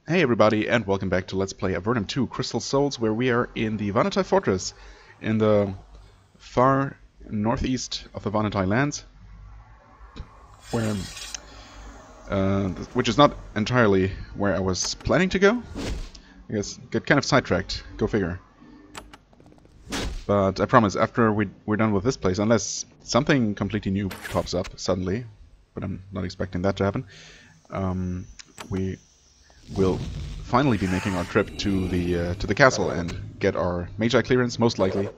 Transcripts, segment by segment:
Hey everybody, and welcome back to Let's Play Avernum 2 Crystal Souls, where we are in the Vanatai Fortress in the far northeast of the Vanatai lands, where, which is not entirely where I was planning to go. I guess get kind of sidetracked, go figure. But I promise, after we're done with this place, unless something completely new pops up suddenly, but I'm not expecting that to happen, we will finally be making our trip to the castle and get our Magi clearance, most likely,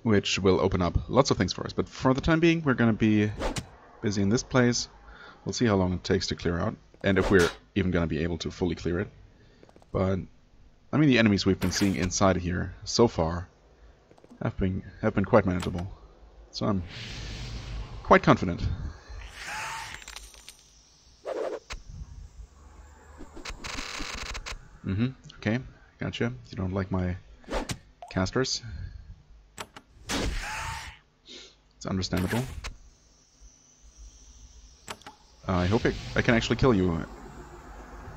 which will open up lots of things for us. But for the time being, we're going to be busy in this place. We'll see how long it takes to clear out, and if we're even going to be able to fully clear it. But I mean, the enemies we've been seeing inside here so far have been quite manageable, so I'm quite confident. Okay, gotcha. You don't like my casters. It's understandable. I hope I can actually kill you.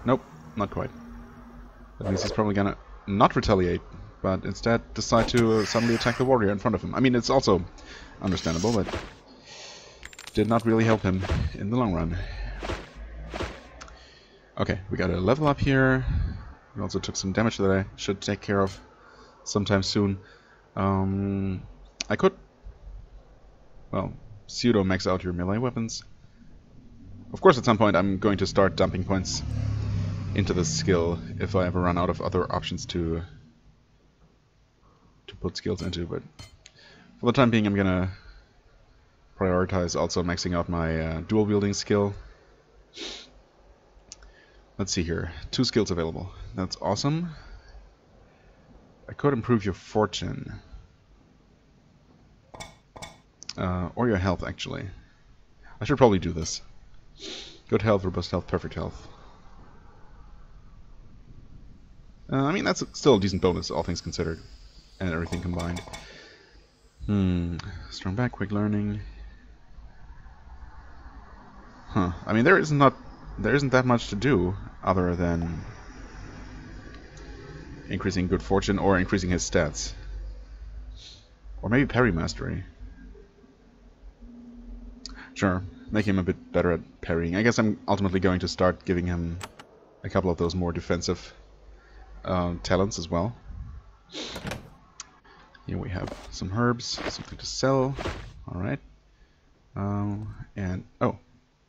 Nope, not quite. That means he's probably gonna not retaliate, but instead decide to suddenly attack the warrior in front of him. I mean, it's also understandable, but did not really help him in the long run. Okay, we got a level up here. We also took some damage that I should take care of sometime soon. I could, well, pseudo max out your melee weapons. Of course, at some point I'm going to start dumping points into this skill if I ever run out of other options to put skills into. But for the time being, I'm gonna prioritize also maxing out my dual wielding skill. Let's see here. 2 skills available. That's awesome. I could improve your fortune. Or your health, actually. I should probably do this. Good health, robust health, perfect health. I mean, that's still a decent bonus, all things considered. And everything combined. Strong back, quick learning. Huh. I mean, there isn't that much to do other than increasing good fortune or increasing his stats. Or maybe parry mastery. Sure, make him a bit better at parrying. I guess I'm ultimately going to start giving him a couple of those more defensive talents as well. Here we have some herbs, something to sell. Alright. And, oh.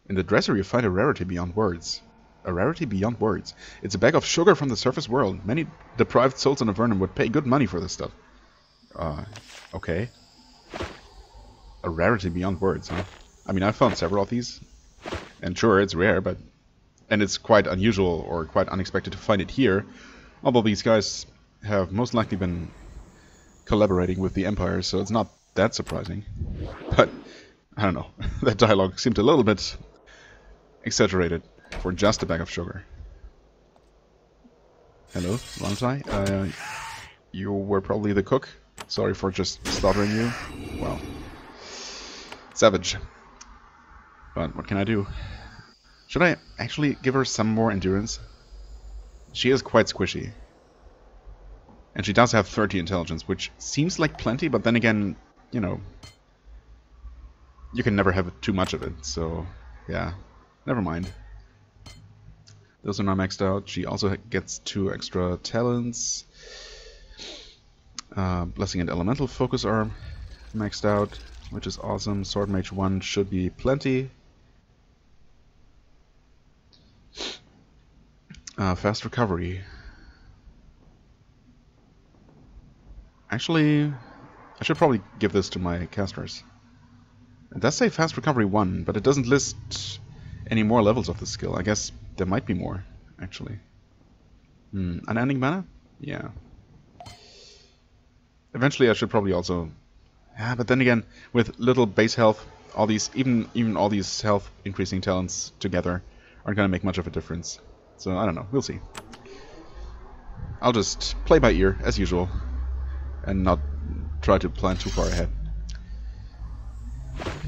In the dresser you find a rarity beyond words. A rarity beyond words. It's a bag of sugar from the surface world. Many deprived souls in Avernum would pay good money for this stuff. Okay. A rarity beyond words, huh? I mean, I've found several of these. And sure, it's rare, but... And it's quite unusual or quite unexpected to find it here. Although these guys have most likely been collaborating with the Empire, so it's not that surprising. But, I don't know. That dialogue seemed a little bit exaggerated for just a bag of sugar. Hello, Vanatai. You were probably the cook. Sorry for just slaughtering you. Well, savage. But what can I do? Should I actually give her some more endurance? She is quite squishy. And she does have 30 intelligence, which seems like plenty, but then again, you know, you can never have too much of it, so yeah, never mind. Those are not maxed out. She also gets 2 extra talents. Blessing and Elemental Focus are maxed out, which is awesome. Sword Mage 1 should be plenty. Fast Recovery. Actually, I should probably give this to my casters. It does say Fast Recovery 1, but it doesn't list any more levels of the skill. I guess there might be more, actually. Unending Mana? Yeah. Eventually I should probably also... Yeah, but then again, with little base health, all these, even all these health increasing talents together aren't going to make much of a difference. So, I don't know. We'll see. I'll just play by ear, as usual, and not try to plan too far ahead.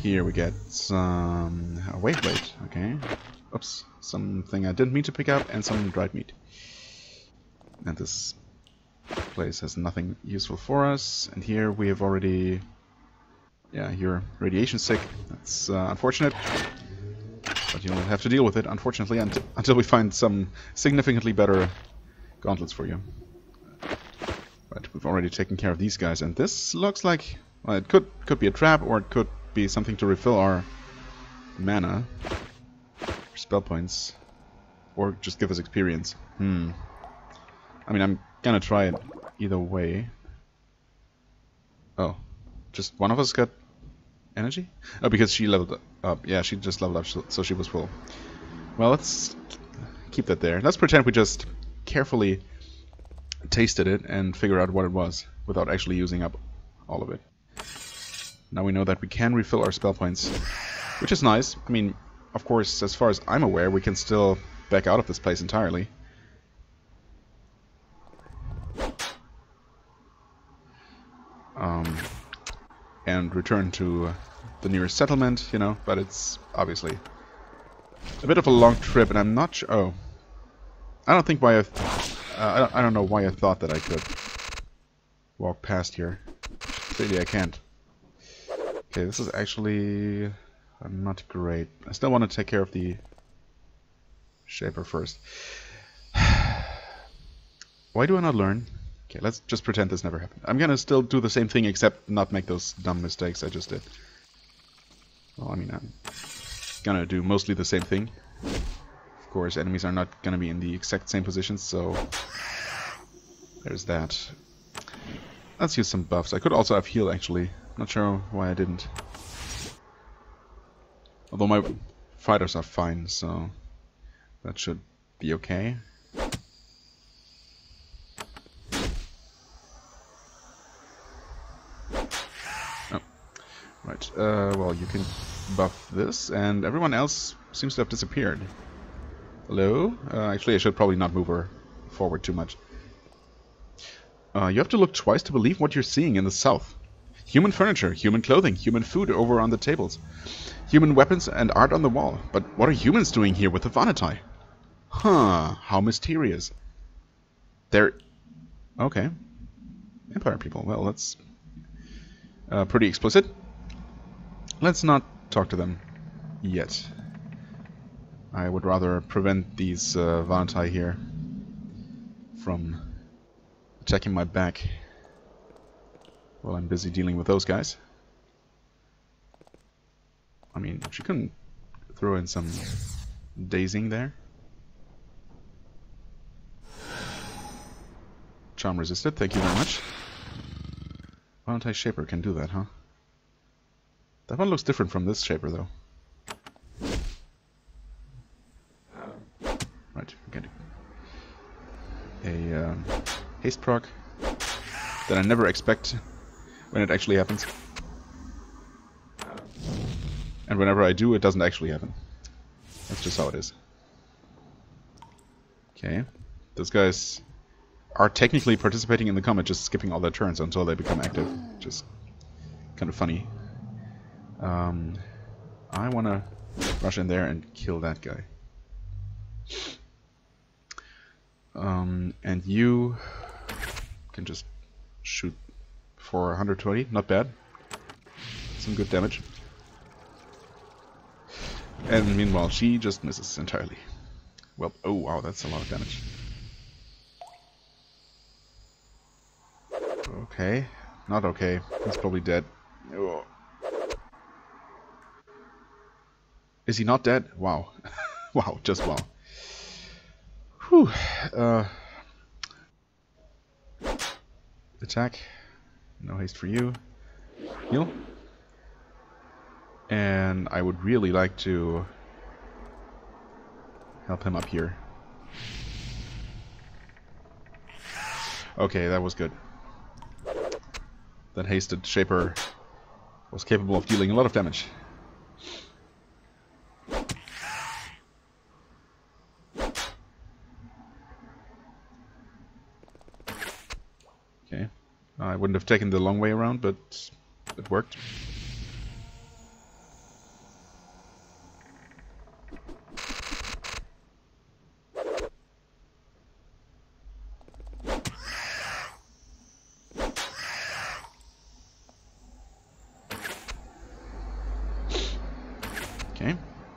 Here we get some... a wave blade, okay. Oops, something I didn't mean to pick up, and some dried meat. And this place has nothing useful for us. And here we have already... Yeah, you're radiation sick. That's unfortunate. But you'll have to deal with it, unfortunately, until we find some significantly better gauntlets for you. Right, we've already taken care of these guys, and this looks like... Well, it could be a trap, or it could be something to refill our mana. Spell points. Or just give us experience. I mean, I'm gonna try it either way. Oh. Just one of us got energy? Oh, because she leveled up. Yeah, she just leveled up, so she was full. Well, let's keep that there. Let's pretend we just carefully tasted it and figure out what it was without actually using up all of it. Now we know that we can refill our spell points, which is nice. I mean, of course, as far as I'm aware, we can still back out of this place entirely. And return to the nearest settlement, you know, but it's obviously a bit of a long trip, and I'm not sure... Oh. I don't think why I don't know why I thought that I could walk past here. Clearly I can't. Okay, this is actually not great. I still want to take care of the Shaper first. Why do I not learn? Okay, let's just pretend this never happened. I'm gonna still do the same thing, except not make those dumb mistakes I just did. Well, I mean, I'm gonna do mostly the same thing. Of course, enemies are not gonna be in the exact same positions, so there's that. Let's use some buffs. I could also have heal, actually. Not sure why I didn't. Although my fighters are fine, so that should be okay. Right, well, you can buff this, and everyone else seems to have disappeared. Hello? Actually, I should probably not move her forward too much. You have to look twice to believe what you're seeing in the south. Human furniture, human clothing, human food over on the tables. Human weapons and art on the wall. But what are humans doing here with the Vanatai? Huh, how mysterious. They're... Okay. Empire people, well, that's pretty explicit. Let's not talk to them yet. I would rather prevent these Vanatai here from attacking my back while I'm busy dealing with those guys. I mean, she can throw in some dazing there. Charm resisted, thank you very much. Vanatai Shaper can do that, huh? That one looks different from this Shaper, though. Right, we get a haste proc that I never expect when it actually happens. And whenever I do, it doesn't actually happen. That's just how it is. Okay. Those guys are technically participating in the combat, just skipping all their turns until they become active. Which is kind of funny. I want to rush in there and kill that guy. And you can just shoot for 120. Not bad. Some good damage. And meanwhile, she just misses entirely. Well, oh wow, that's a lot of damage. Okay. Not okay. He's probably dead. Oh. Is he not dead? Wow. Wow, just wow. Whew. Attack. No haste for you. Heal. And I would really like to help him up here. Okay, that was good. That hasted Shaper was capable of dealing a lot of damage. Okay. I wouldn't have taken the long way around, but it worked.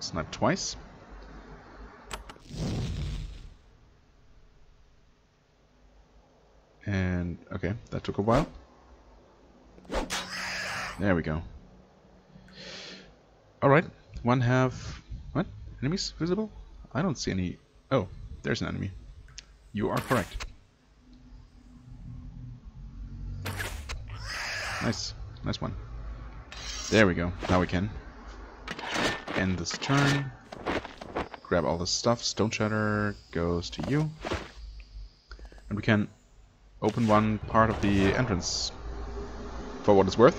Snipe twice. And, okay, that took a while. There we go. Alright, one half... What? Enemies visible? I don't see any... Oh, there's an enemy. You are correct. Nice. Nice one. There we go. Now we can end this turn. Grab all this stuff. Stone Shatter goes to you. And we can open one part of the entrance for what it's worth.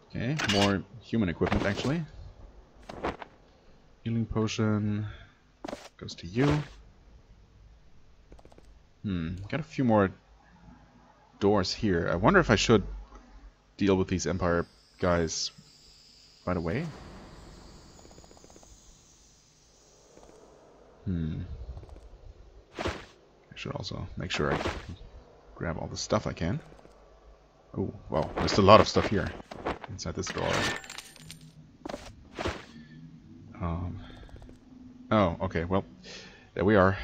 Okay, more human equipment actually. Healing potion goes to you. Got a few more doors here. I wonder if I should deal with these Empire guys right away. I should also make sure I grab all the stuff I can. Oh, wow, there's a lot of stuff here inside this door. Oh, okay, well, there we are.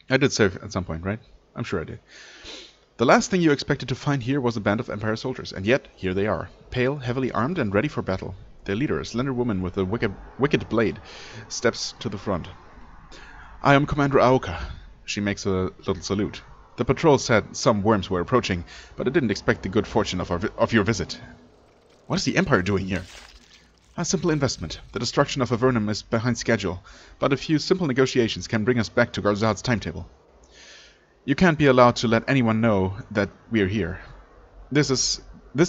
I did save at some point, right? I'm sure I did. The last thing you expected to find here was a band of Empire soldiers, and yet, here they are. Pale, heavily armed, and ready for battle. Their leader, a slender woman with a wicked blade, steps to the front. I am Commander Aoka. She makes a little salute. The patrol said some worms were approaching, but I didn't expect the good fortune of your visit. What is the Empire doing here? A simple investment. The destruction of Avernum is behind schedule, but a few simple negotiations can bring us back to Garzad's timetable. You can't be allowed to let anyone know that we're here. This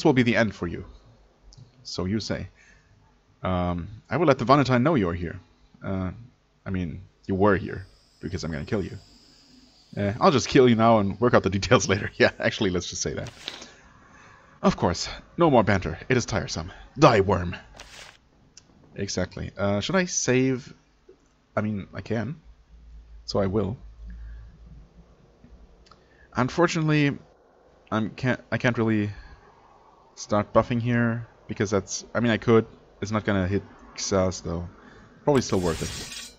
will be the end for you. So you say. I will let the Valentine know you're here. I mean, you were here, because I'm gonna kill you. I'll just kill you now and work out the details later. Yeah, actually, let's just say that. Of course, no more banter. It is tiresome. Die, worm. Exactly. Should I save? I mean, I can. So I will. Unfortunately, I can't really start buffing here because that's. I mean, I could. It's not gonna hit Xas though. Probably still worth it.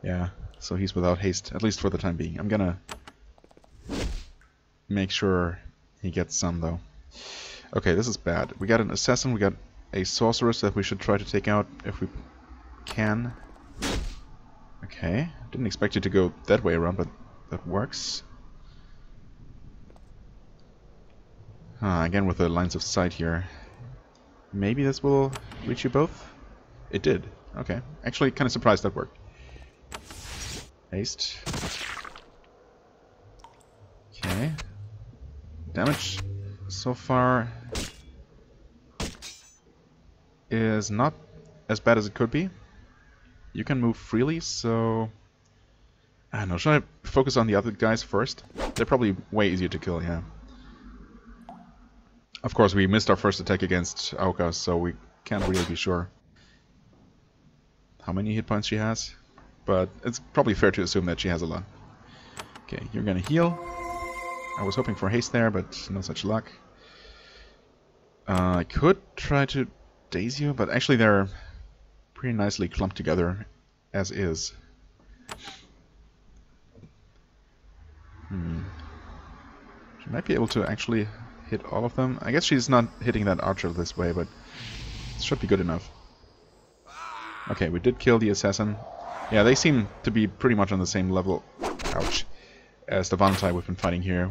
Yeah. So he's without haste, at least for the time being. I'm gonna make sure he gets some though. Okay, this is bad. We got an assassin. We got a sorceress that we should try to take out if we can. Okay. Didn't expect you to go that way around, but that works. Again with the lines of sight here. Maybe this will reach you both? It did. Okay. Actually, kind of surprised that worked. Haste. Okay. Damage so far is not as bad as it could be. You can move freely, so I don't know. Should I focus on the other guys first? They're probably way easier to kill, yeah. Of course, we missed our first attack against Aoka, so we can't really be sure how many hit points she has. But it's probably fair to assume that she has a lot. Okay, you're gonna heal. I was hoping for haste there, but no such luck. I could try to daze you, but actually they're pretty nicely clumped together as is. She might be able to actually hit all of them. I guess she's not hitting that archer this way, but it should be good enough. Okay, we did kill the assassin. Yeah, they seem to be pretty much on the same level, ouch, as the Valentine we've been fighting here.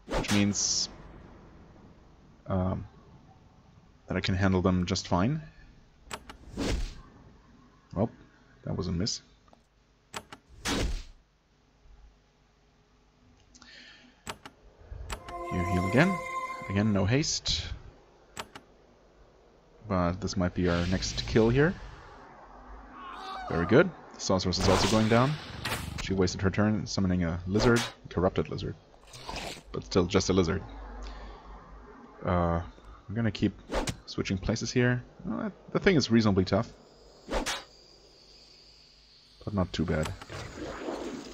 Which means that I can handle them just fine. Well, that was a miss. You heal again. Again, no haste. But this might be our next kill here. Very good. Sorceress is also going down. She wasted her turn summoning a lizard, corrupted lizard. But still just a lizard. I'm gonna keep switching places here. The thing is reasonably tough. But not too bad.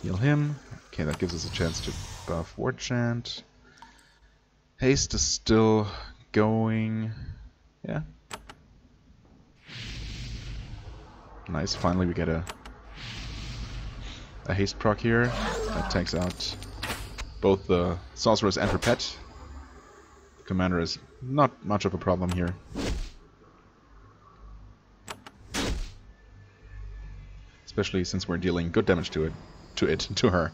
Heal him. Okay, that gives us a chance to buff Ward Chant. Haste is still going. Yeah, Nice, finally we get a haste proc here. That takes out both the sorceress and her pet. The commander is not much of a problem here. Especially since we're dealing good damage to her.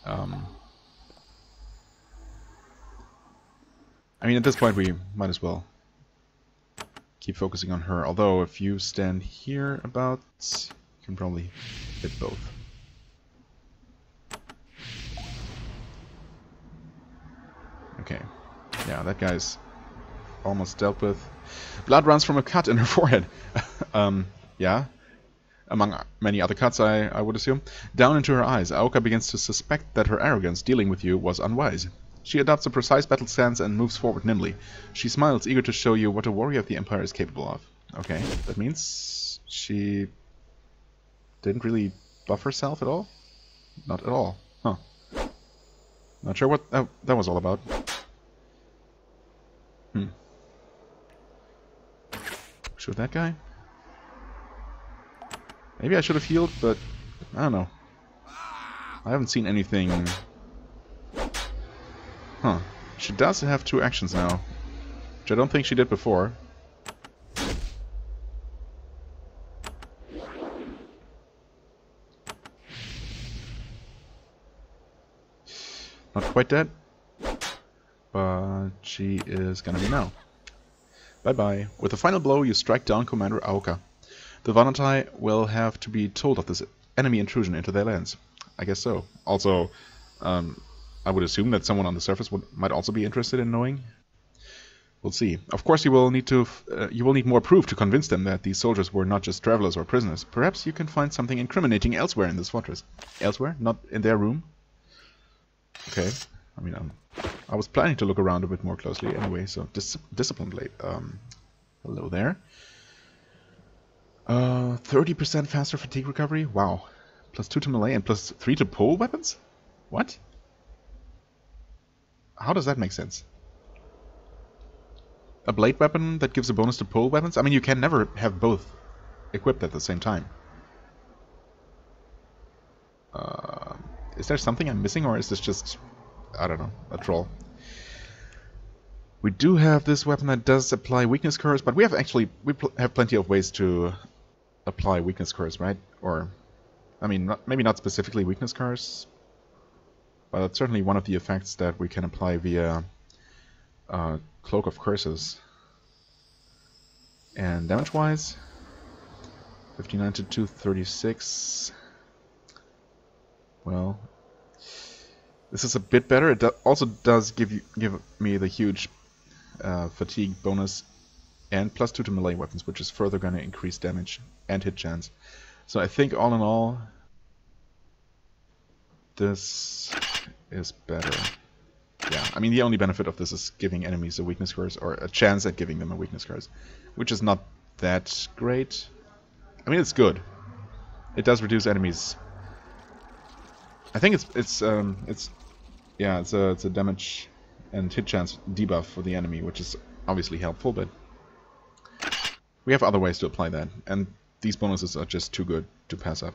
I mean, at this point we might as well keep focusing on her. Although, if you stand here about, you can probably hit both. Okay. Yeah, that guy's almost dealt with. Blood runs from a cut in her forehead. Yeah. Among many other cuts, I would assume. Down into her eyes, Aoka begins to suspect that her arrogance dealing with you was unwise. She adopts a precise battle stance and moves forward nimbly. She smiles, eager to show you what a warrior of the Empire is capable of. Okay, that means she didn't really buff herself at all? Not at all. Huh. Not sure what that was all about. Shoot that guy? Maybe I should have healed, but I don't know. I haven't seen anything. Huh. She does have 2 actions now, which I don't think she did before. Not quite dead, but she is gonna be now. Bye-bye. With the final blow, you strike down Commander Aoka. The Vanatai will have to be told of this enemy intrusion into their lands. I guess so. Also, I would assume that someone on the surface might also be interested in knowing. We'll see. Of course, you will need more proof to convince them that these soldiers were not just travelers or prisoners. Perhaps you can find something incriminating elsewhere in this fortress. Elsewhere? Not in their room? Okay. I mean, I was planning to look around a bit more closely anyway, so Discipline Blade. Hello there. 30% faster fatigue recovery? Wow. +2 to melee and +3 to pole weapons? What? How does that make sense? A blade weapon that gives a bonus to pole weapons? I mean, you can never have both equipped at the same time. Is there something I'm missing, or is this just, I don't know, a troll? We do have this weapon that does apply weakness curse, but we have have plenty of ways to apply weakness curse, right? Or, I mean, maybe not specifically weakness curse, but it's certainly one of the effects that we can apply via Cloak of Curses. And damage-wise, 59 to 236. Well, this is a bit better. It also does give me the huge fatigue bonus and +2 to melee weapons, which is further going to increase damage and hit chance. So I think all in all, this is better. Yeah, I mean, the only benefit of this is giving enemies a weakness curse, or a chance at giving them a weakness curse, which is not that great. I mean, it's good. It does reduce enemies. I think it's a damage and hit chance debuff for the enemy, which is obviously helpful, but we have other ways to apply that, and these bonuses are just too good to pass up.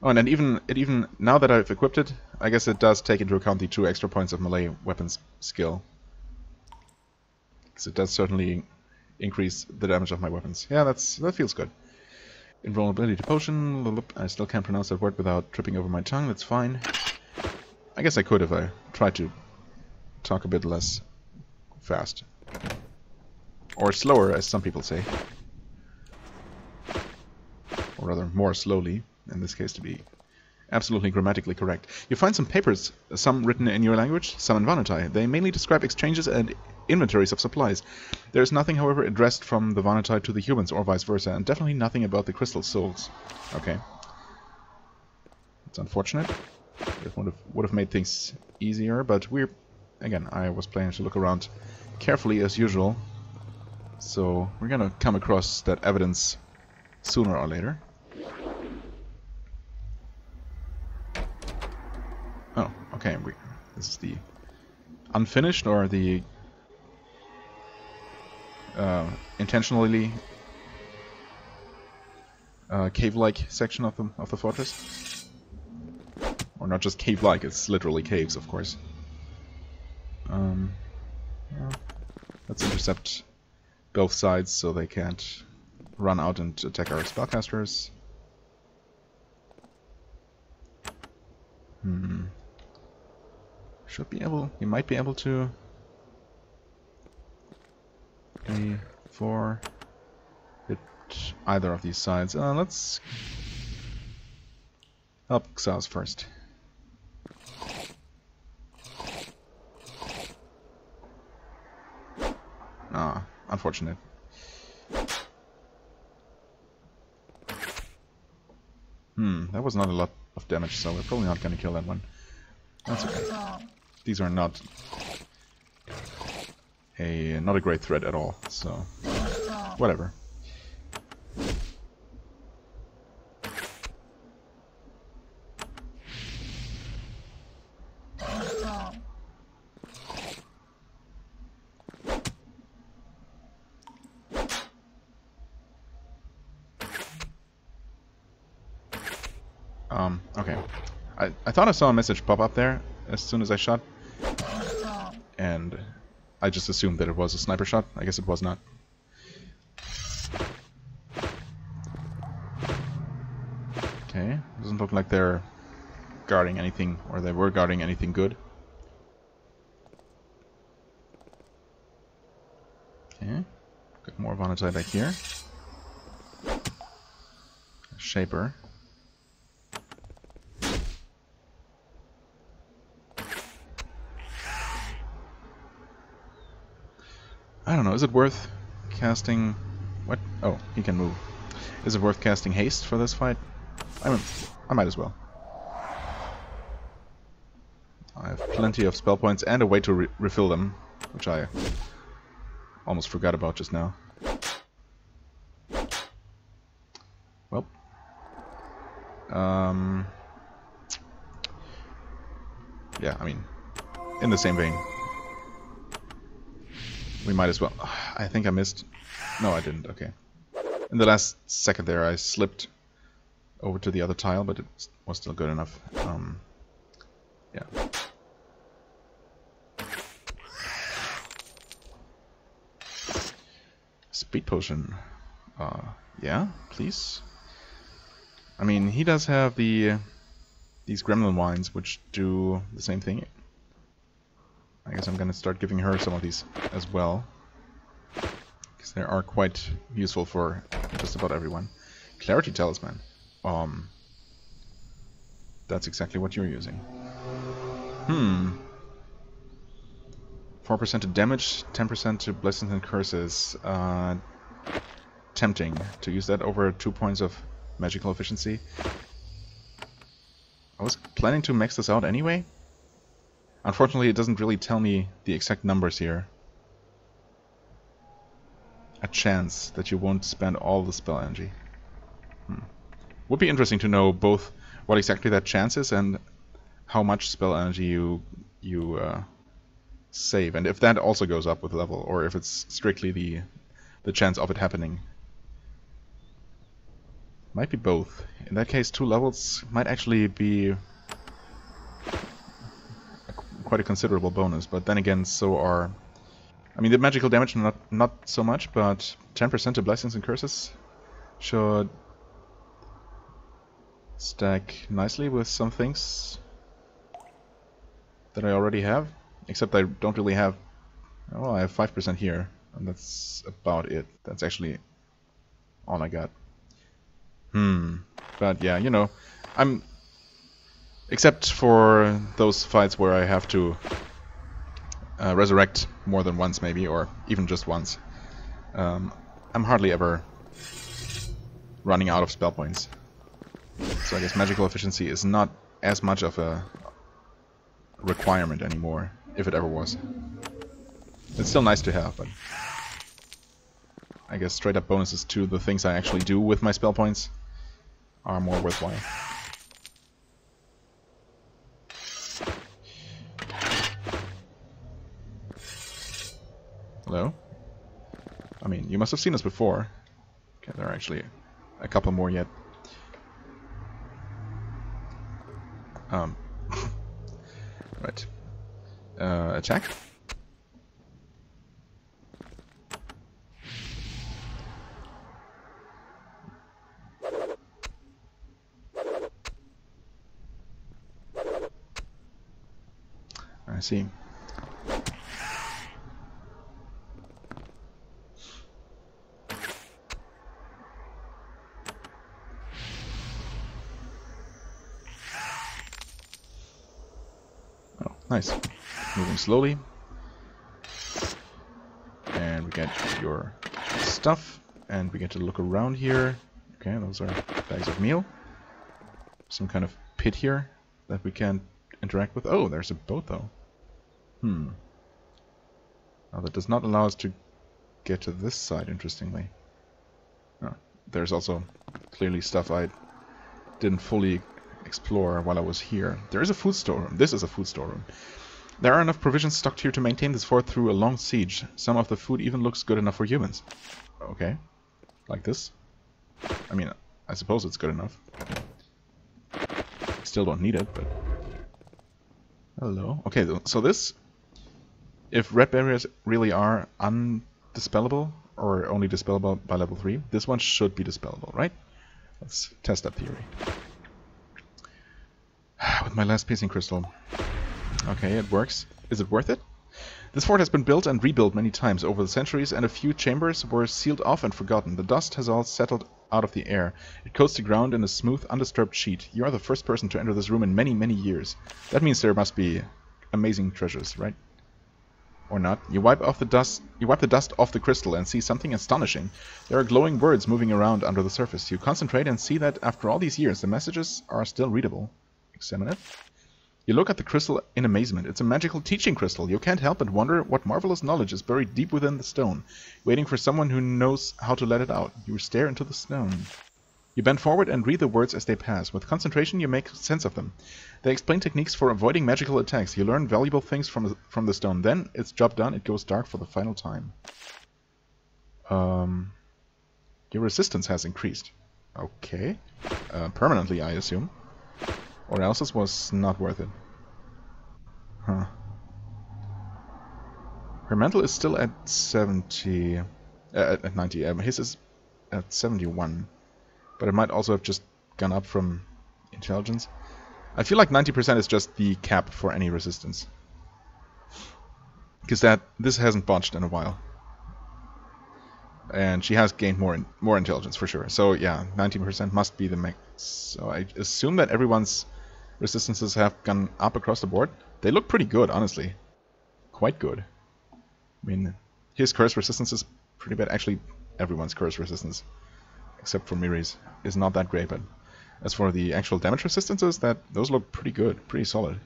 Oh, and then even now that I've equipped it, I guess it does take into account the 2 extra points of melee weapons skill, because it does certainly increase the damage of my weapons. Yeah, that feels good. Invulnerability to potion. I still can't pronounce that word without tripping over my tongue. That's fine. I guess I could if I tried to talk a bit less fast. Or slower, as some people say. Or rather, more slowly, in this case, to be absolutely grammatically correct. You find some papers, some written in your language, some in Vanatai. They mainly describe exchanges and inventories of supplies. There is nothing, however, addressed from the Vanatai to the humans, or vice versa, and definitely nothing about the crystal souls. Okay. It's unfortunate. It would have made things easier, but again, I was planning to look around carefully as usual. So we're gonna come across that evidence sooner or later. Oh, okay. This is the unfinished, or the intentionally cave-like section of the fortress. Or not just cave-like, it's literally caves, of course. Yeah. Let's intercept both sides so they can't run out and attack our spellcasters. Should be able... We might be able to... 3, 4... hit either of these sides. Let's... help Xaos first. Ah, unfortunate. That was not a lot of damage, so we're probably not gonna kill that one. That's okay. These are not a great threat at all, so whatever. Okay. I thought I saw a message pop up there as soon as I shot, and I just assumed that it was a sniper shot. I guess it was not. Okay, doesn't look like they're guarding anything, or they were guarding anything good. Okay, got more Vonnetai back here. Shaper. I don't know, is it worth casting... What? Oh, he can move. Is it worth casting haste for this fight? I might as well. I have plenty of spell points and a way to refill them, which I almost forgot about just now. Well. Yeah, I mean, in the same vein. We might as well... I think I missed... No, I didn't. Okay. In the last second there, I slipped over to the other tile, but it was still good enough. Yeah. Speed potion. Yeah, please. I mean, he does have these gremlin wines, which do the same thing. I guess I'm gonna start giving her some of these as well, because they are quite useful for just about everyone. Clarity Talisman. That's exactly what you're using. 4% to damage, 10% to blessings and curses. Tempting to use that over 2 points of magical efficiency. I was planning to max this out anyway. Unfortunately, it doesn't really tell me the exact numbers here. A chance that you won't spend all the spell energy. Would be interesting to know both what exactly that chance is and how much spell energy you save, and if that also goes up with level, or if it's strictly the chance of it happening. Might be both. In that case, 2 levels might actually be quite a considerable bonus, but then again, so are... I mean, the magical damage not so much, but 10% to blessings and curses should stack nicely with some things that I already have, except I don't really have... Well, I have 5% here, and that's about it. That's actually all I got. But yeah, you know, except for those fights where I have to resurrect more than once maybe, or even just once, I'm hardly ever running out of spell points. So I guess magical efficiency is not as much of a requirement anymore, if it ever was. It's still nice to have, but I guess straight up bonuses to the things I actually do with my spell points are more worthwhile. Hello? I mean, you must have seen us before. Okay, there are actually a couple more yet. Um, right. Attack. I see. Oh, nice. Moving slowly. And we get your stuff. And we get to look around here. Okay, those are bags of meal. Some kind of pit here that we can't interact with. Oh, there's a boat though. Now that does not allow us to get to this side, interestingly. Oh, there's also clearly stuff I didn't fully explore while I was here. There is a food storeroom. This is a food storeroom. There are enough provisions stocked here to maintain this fort through a long siege. Some of the food even looks good enough for humans. Okay. Like this. I mean, I suppose it's good enough. Still don't need it, but... Hello. Okay, so this... If red barriers really are undispellable, or only dispellable by level 3, this one should be dispellable, right? Let's test that theory. With my last piercing crystal. Okay, it works. Is it worth it? This fort has been built and rebuilt many times over the centuries, and a few chambers were sealed off and forgotten. The dust has all settled out of the air. It coats the ground in a smooth, undisturbed sheet. You are the first person to enter this room in many, many years. That means there must be amazing treasures, right? Or not. You wipe the dust off the crystal and see something astonishing. There are glowing words moving around under the surface. You concentrate and see that after all these years, the messages are still readable. Examine it. You look at the crystal in amazement. It's a magical teaching crystal. You can't help but wonder what marvelous knowledge is buried deep within the stone, waiting for someone who knows how to let it out. You stare into the stone. You bend forward and read the words as they pass. With concentration, you make sense of them. They explain techniques for avoiding magical attacks. You learn valuable things from the stone. Then, it's job done. It goes dark for the final time. Your resistance has increased. Okay. Permanently, I assume. Or else this was not worth it. Huh. Her mental is still at 70... at 90. His is at 71. But it might also have just gone up from intelligence. I feel like 90% is just the cap for any resistance. Because this hasn't botched in a while. And she has gained more intelligence for sure. So yeah, 90% must be the max. So I assume that everyone's resistances have gone up across the board. They look pretty good, honestly. Quite good. I mean, his curse resistance is pretty bad. Actually, everyone's curse resistance, except for Miri's, is not that great. But as for the actual damage resistances, those look pretty good, pretty solid.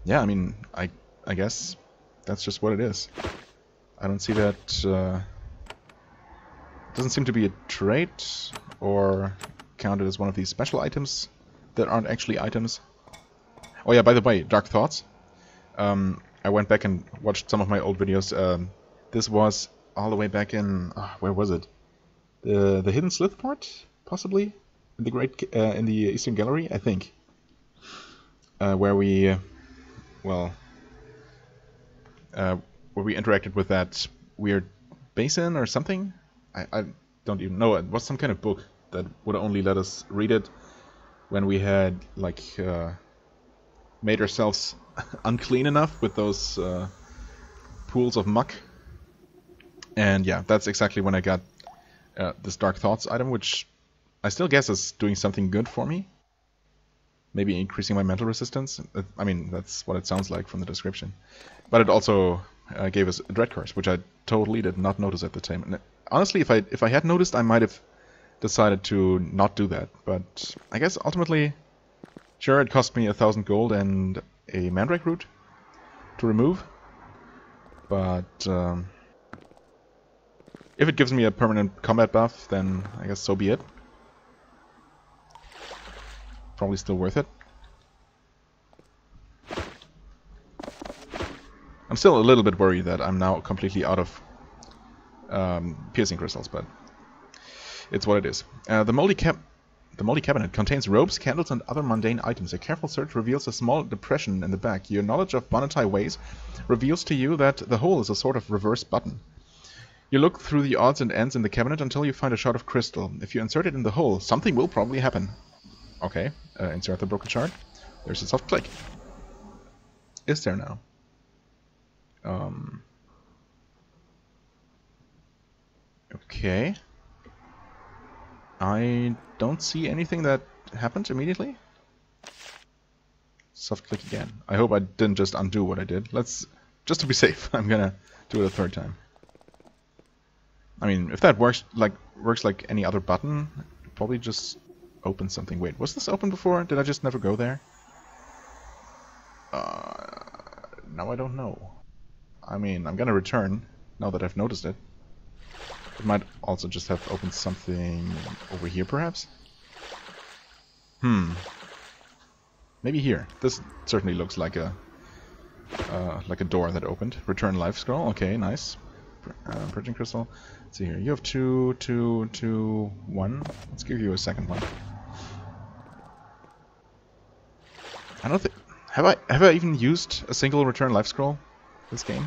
Yeah, I mean, I guess that's just what it is. I don't see that. Doesn't seem to be a trait or counted as one of these special items that aren't actually items. Oh yeah, by the way, Dark Thoughts. I went back and watched some of my old videos. This was all the way back in where was it? The Hidden Slith part, possibly in the Eastern Gallery, I think. Where we interacted with that weird basin or something. I don't even know. It was some kind of book that would only let us read it when we had like made ourselves unclean enough with those pools of muck. And yeah, that's exactly when I got this Dark Thoughts item, which I still guess is doing something good for me. Maybe increasing my mental resistance. I mean, that's what it sounds like from the description. But it also gave us a Dread Curse, which I totally did not notice at the time. And honestly, if I had noticed, I might have decided to not do that. But I guess ultimately, sure, it cost me 1,000 gold and a Mandrake root to remove. But if it gives me a permanent combat buff, then I guess so be it. Probably still worth it. I'm still a little bit worried that I'm now completely out of piercing crystals, but it's what it is. The The moldy cabinet contains ropes, candles, and other mundane items. A careful search reveals a small depression in the back. Your knowledge of Bonetai ways reveals to you that the hole is a sort of reverse button. You look through the odds and ends in the cabinet until you find a shard of crystal. If you insert it in the hole, something will probably happen. Okay, insert the broken shard. There's a soft click. Is there now? Okay. I don't see anything that happened immediately. Soft click again. I hope I didn't just undo what I did. Let's, just to be safe, I'm gonna do it a third time. I mean, if that works like any other button, it probably just opens something. Wait, was this open before? Did I just never go there? Now I don't know. I mean, I'm gonna return now that I've noticed it. It might also just have opened something over here, perhaps? Maybe here. This certainly looks like a door that opened. Return life scroll. Okay, nice. Purging crystal. Let's see here. You have 2, 2, 2, 1. Let's give you a second one. I don't think... Have I even used a single return life scroll this game?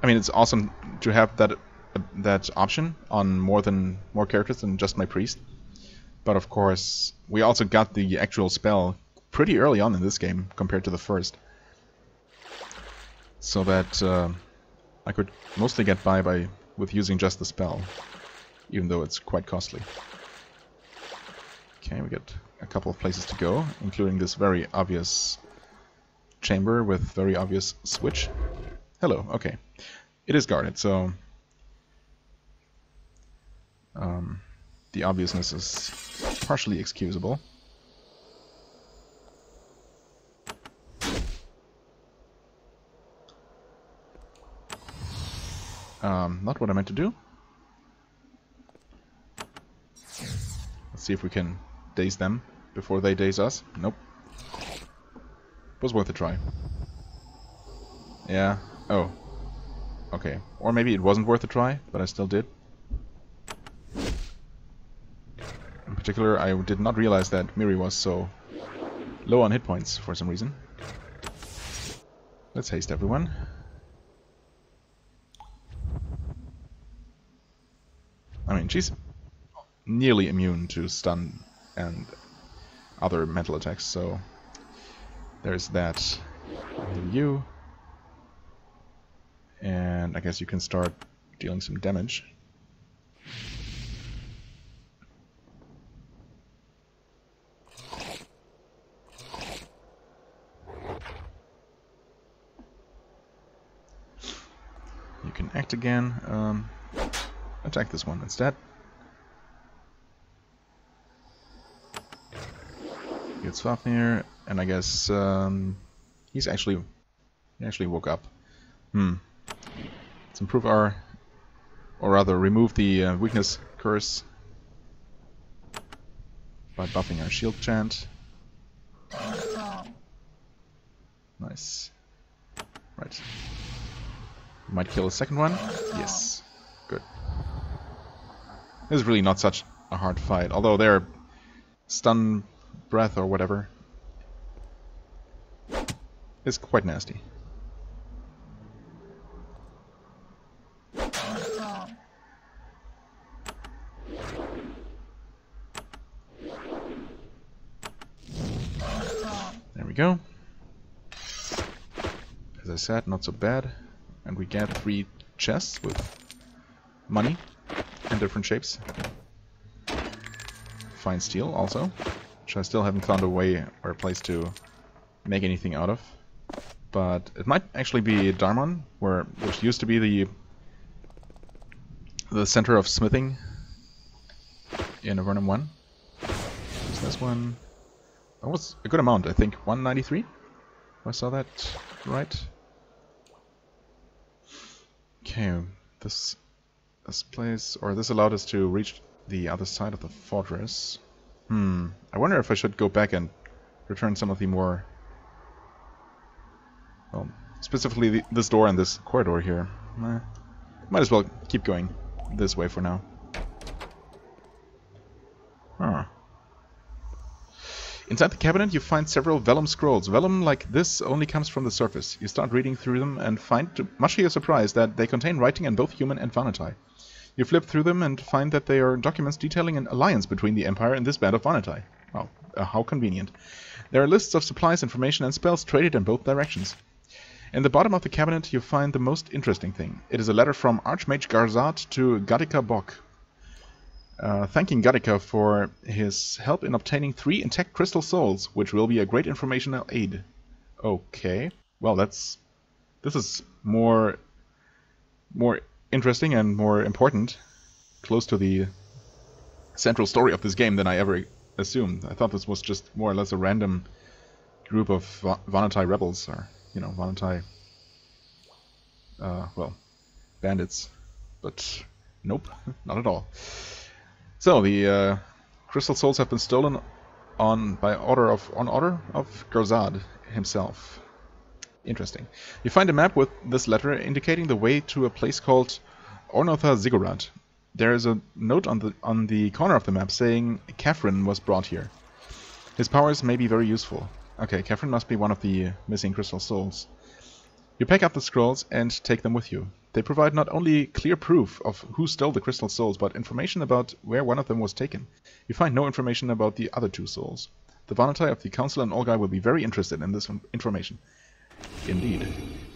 I mean, it's awesome to have that option on more characters than just my priest. But of course, we also got the actual spell pretty early on in this game compared to the first. So that I could mostly get by with using just the spell, even though it's quite costly. Okay, we get a couple of places to go, including this very obvious chamber with very obvious switch. Hello, okay. It is guarded, so the obviousness is partially excusable. Not what I meant to do. Let's see if we can daze them before they daze us. Nope. Was worth a try. Yeah. Oh. Okay. Or maybe it wasn't worth a try, but I still did. In particular, I did not realize that Miri was so low on hit points for some reason. Let's haste everyone. I mean, she's nearly immune to stun and other mental attacks, so there's that. You. And I guess you can start dealing some damage. You can act again. Attack this one instead. Get Swapnir, and I guess he actually woke up. Let's improve our, or rather remove the weakness curse by buffing our shield chant. Nice. Right. Might kill a second one. Yes. Good. This is really not such a hard fight, although their stun breath or whatever is quite nasty. There we go. As I said, not so bad. And we get 3 chests with money in different shapes. Fine steel also, which I still haven't found a way or a place to make anything out of. But it might actually be Darmon, which used to be the center of smithing in Avernum 1. There's this one. That was a good amount, I think. 193? If I saw that right. Okay, this place, or this allowed us to reach the other side of the fortress. I wonder if I should go back and return some of the more, well, specifically this door and this corridor here. Might as well keep going this way for now. Huh. Inside the cabinet you find several vellum scrolls. Vellum like this only comes from the surface. You start reading through them and find, much to your surprise, that they contain writing in both human and Vanatai. You flip through them and find that they are documents detailing an alliance between the Empire and this band of Vanatai. Wow, how convenient. There are lists of supplies, information and spells traded in both directions. In the bottom of the cabinet you find the most interesting thing. It is a letter from Archmage Garzad to Gadika Bok, thanking Gadika for his help in obtaining 3 intact crystal souls, which will be a great informational aid. Okay, well this is more interesting and more important, close to the central story of this game than I ever assumed. I thought this was just more or less a random group of Vanatai rebels, or, you know, Vanatai, well, bandits. But nope, not at all. So the crystal souls have been stolen on order of Garzad himself. Interesting. You find a map with this letter indicating the way to a place called Ornotha Ziggurat. There is a note on the corner of the map saying Kefren was brought here. His powers may be very useful. Okay, Kefren must be one of the missing crystal souls. You pack up the scrolls and take them with you. They provide not only clear proof of who stole the crystal souls, but information about where one of them was taken. You find no information about the other 2 souls. The Vanatai of the Council and Olgai will be very interested in this information. Indeed.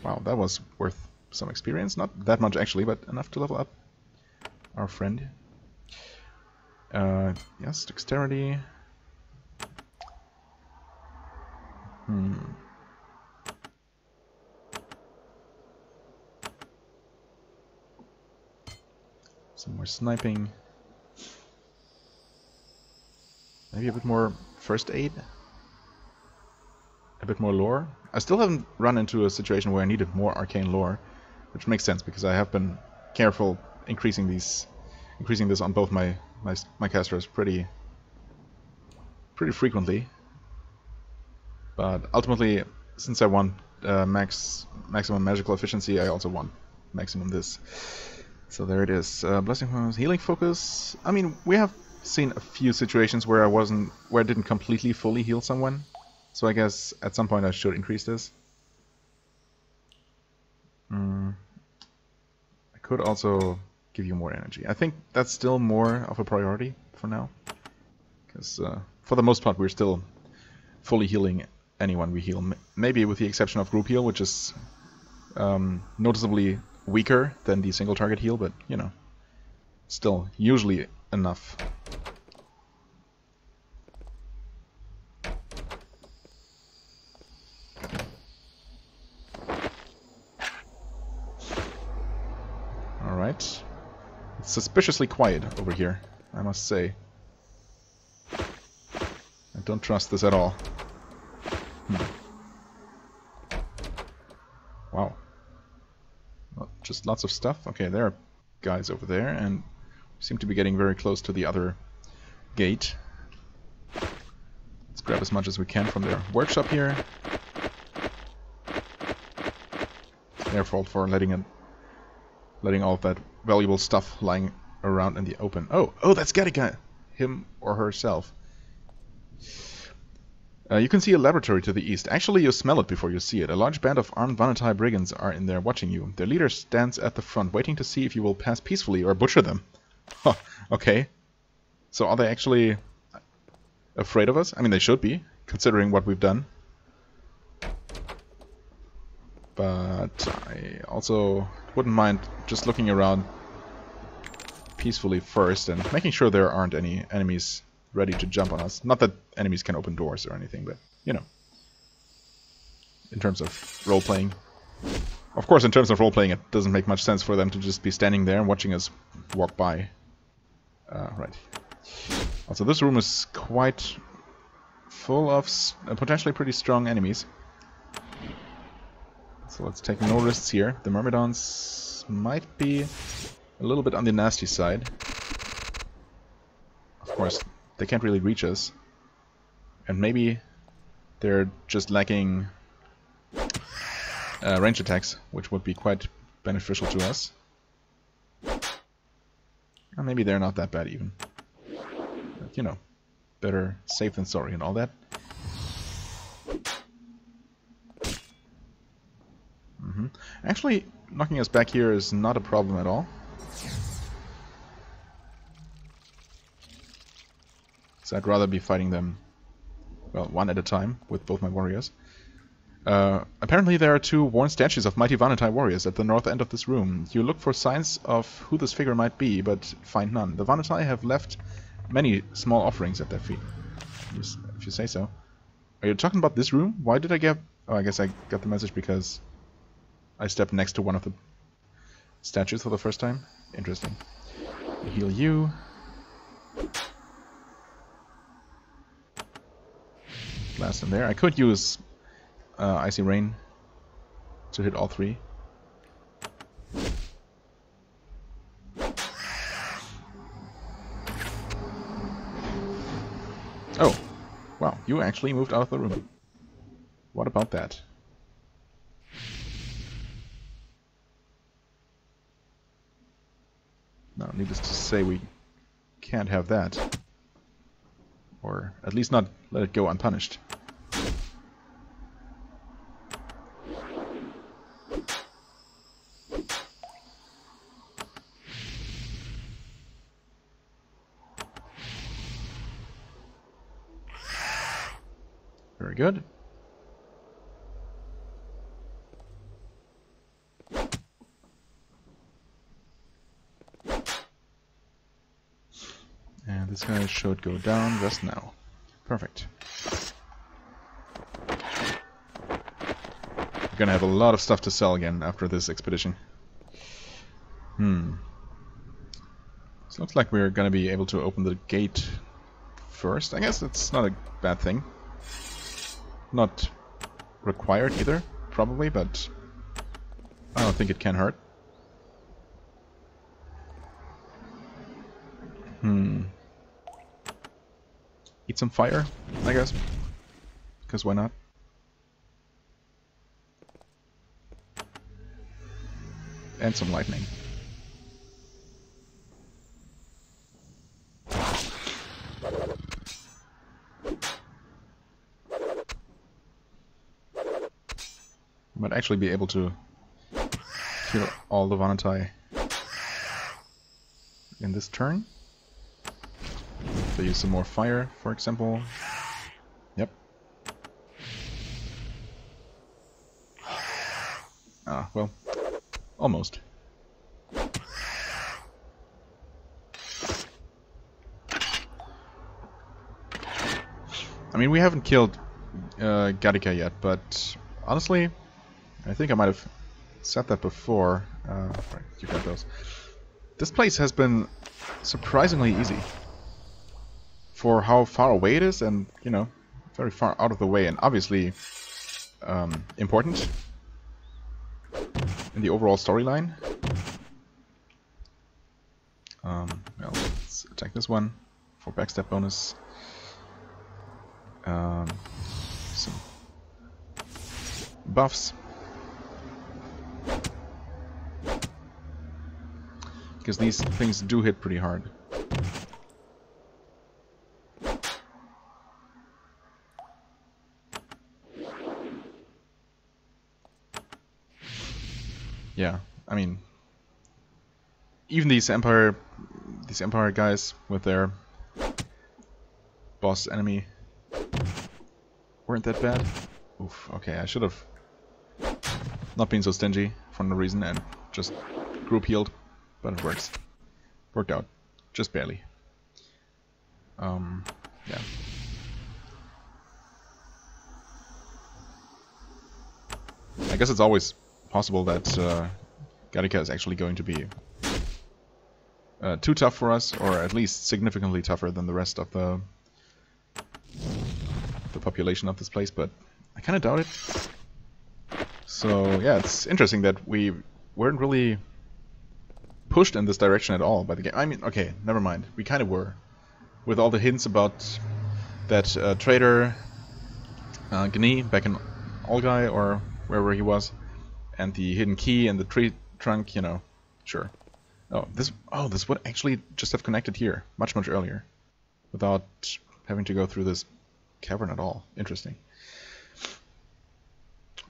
Wow, that was worth some experience. Not that much actually, but enough to level up our friend. Yes, dexterity. Some more sniping. Maybe a bit more first aid. A bit more lore. I still haven't run into a situation where I needed more arcane lore, which makes sense because I have been careful increasing this on both my casters pretty frequently. But ultimately, since I want maximum magical efficiency, I also want maximum this. So there it is. Blessing from healing focus. I mean, we have seen a few situations where I didn't completely fully heal someone. So I guess at some point I should increase this. I could also give you more energy. I think that's still more of a priority for now. Because for the most part we're still fully healing anyone we heal. Maybe with the exception of group heal, which is noticeably weaker than the single target heal, but you know, still usually enough. Alright. It's suspiciously quiet over here, I must say. I don't trust this at all. Wow. Well, just lots of stuff. Okay, there are guys over there, and we seem to be getting very close to the other gate. Let's grab as much as we can from their workshop here. It's their fault for letting all of that valuable stuff lying around in the open. Oh, that's Gadika! Him or herself. You can see a laboratory to the east. Actually, you smell it before you see it. A large band of armed Vanatai brigands are in there watching you. Their leader stands at the front, waiting to see if you will pass peacefully or butcher them. Huh, okay. So are they actually afraid of us? I mean, they should be, considering what we've done. But I also wouldn't mind just looking around peacefully first and making sure there aren't any enemies ready to jump on us. Not that enemies can open doors or anything, but, you know, in terms of role-playing. Of course, in terms of role-playing, it doesn't make much sense for them to just be standing there and watching us walk by. Right. Also, this room is quite full of potentially pretty strong enemies. So let's take no risks here. The Myrmidons might be a little bit on the nasty side. Of course, they can't really reach us. And maybe they're just lacking range attacks, which would be quite beneficial to us. Or maybe they're not that bad even. But, you know, better safe than sorry and all that. Actually, knocking us back here is not a problem at all. So I'd rather be fighting them, well, one at a time with both my warriors. Apparently there are 2 worn statues of mighty Vanatai warriors at the north end of this room. You look for signs of who this figure might be, but find none. The Vanatai have left many small offerings at their feet. If you say so. Are you talking about this room? Why did I get... Oh, I guess I got the message because I stepped next to one of the statues for the first time. Interesting. Heal you. Blast in there. I could use Icy Rain to hit all 3. Oh, wow, you actually moved out of the room. What about that? No, needless to say, we can't have that. Or at least not let it go unpunished. Very good. And this guy should go down just now. Perfect. We're gonna have a lot of stuff to sell again after this expedition. So looks like we're gonna be able to open the gate first. I guess it's not a bad thing. Not required either, probably, but I don't think it can hurt. Eat some fire, I guess. Because why not? And some lightning. Might actually be able to kill all the Vanatai in this turn. So use some more fire, for example. Yep. Ah, well, almost. I mean, we haven't killed Garika yet, but honestly, I think I might have said that before. Right, you got those. This place has been surprisingly easy for how far away it is, and you know, very far out of the way, and obviously important in the overall storyline. Well, let's attack this one for backstab bonus. Some buffs. Because these things do hit pretty hard. Yeah, I mean, even these Empire guys with their boss enemy weren't that bad. Oof, okay, I should have not been so stingy for no reason and just group healed, but it works. Worked out, just barely. Yeah. I guess it's always possible that Garika is actually going to be too tough for us, or at least significantly tougher than the rest of the population of this place, but I kind of doubt it. So yeah, it's interesting that we weren't really pushed in this direction at all by the game. I mean, okay, never mind. We kind of were, with all the hints about that traitor Gni back in Olgai or wherever he was, and the hidden key and the tree trunk, you know, sure. Oh, this would actually just have connected here much earlier, without having to go through this cavern at all. Interesting.